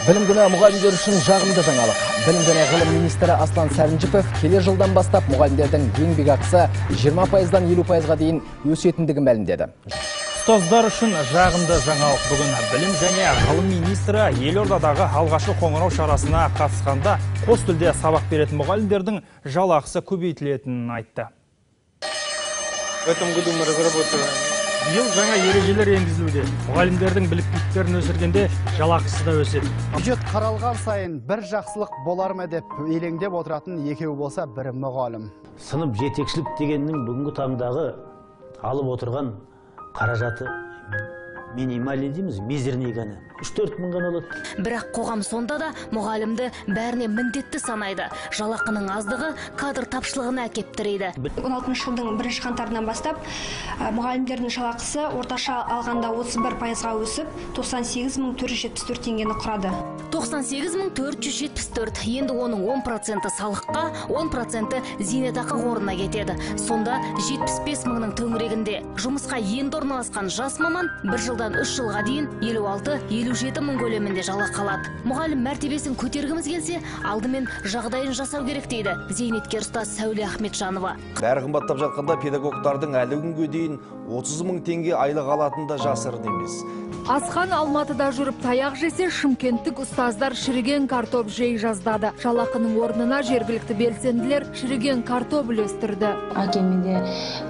Білім күні мұғалімдер үшін жағымды жаңалық. Білім және ғылым министрі Аслан Сәрінжіпов келер жылдан бастап мұғалімдердің еңбекақысы 20%-дан 50%-ға дейін өсетіндігін мәлімдеді. Ұстаздар үшін жағымды жаңалық. Бүгін білім және ғылым министрі елордадағы алғашқы қоңырау шарасына қатысқанда қос тілде сабақ беретін мұғалімдердің жалақысы көбейтілетінін айтты. В этом году мы разработаем. Биыл жаңа ережелер енгізілуде. Мұғалімдердің біліктіліктерін өсіргенде жалақысы да өседі. Бюджет қаралған сайын бір жақсылық болар ма деп елеңдеп отыратын екеу болса бірі мұғалім. Сынып жетекшілік дегеннің бүгінгі таңдағы алып отырған қаражаты минималь дейміз, мизерный ғана. 3-4 мың ғана алады. Бірақ қоғам сонда да мұғалімді бәріне міндетті санайды. Жалақының аздығы кадр тапшылығына әкеп тірейді. 16 жылдың 1 қаңтарынан бастап мұғалімдердің жалақысы орташа алғанда 31%-ға өсіп 98.474 теңгені құрады. 98.474, енді оның 10% салыққа, 10% зейнетақы қорына кетеді. Сонда 75 мыңның төңірегінде жұмысқа енді орналасқан жас маман 1 жылдан 3 жылға дейін 56-57 мың көлемінде жалақы алады. Мұғалім мәртебесін көтергіміз келсе, алдымен жағдайын жасау керек дейді зейнеткер ұстаз Сәуле Ахметжанова. Бәрі қымбаттап жатқанда педагогтардың әлі күнге дейін 30 мың теңге айлық алатында жасырын емес. Асхан Алматыда жүріп таяқ жесе, шымкенттік ұстаздар шіріген картоп жей жаздады. Жалақының орнына жергілікті белсенділер шіріген картоп үлестірді. Әкеменде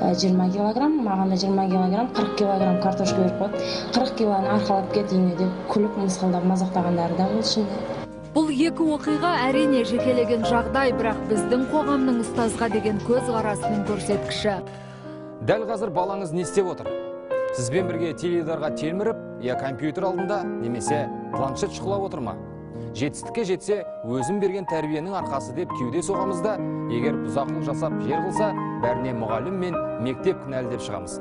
20 килограмм, мағанда 20 килограмм, 40 килограмм картошка беріп қойды. 40 килоны арқалап кетейін деп күліп мысқылдап мазақтағандары да болды ішінде. Бұл екі оқиға әрине жекелеген жағдай, бірақ біздің қоғамның ұстазға деген көз қарасының көрсеткіші. Дәл қазір балаңыз не істеп отыр? Сізбен бірге теледидарға телміріп, я компьютер алдында немесе планшет шұқылап отыр ма? Жетістікке жетсе, өзім берген тәрбиенің арқасы деп кеуде соғамызда, егер бұзақылық жасап жер қылса, бәріне мұғалім мен мектеп кінәлі деп шығамыз.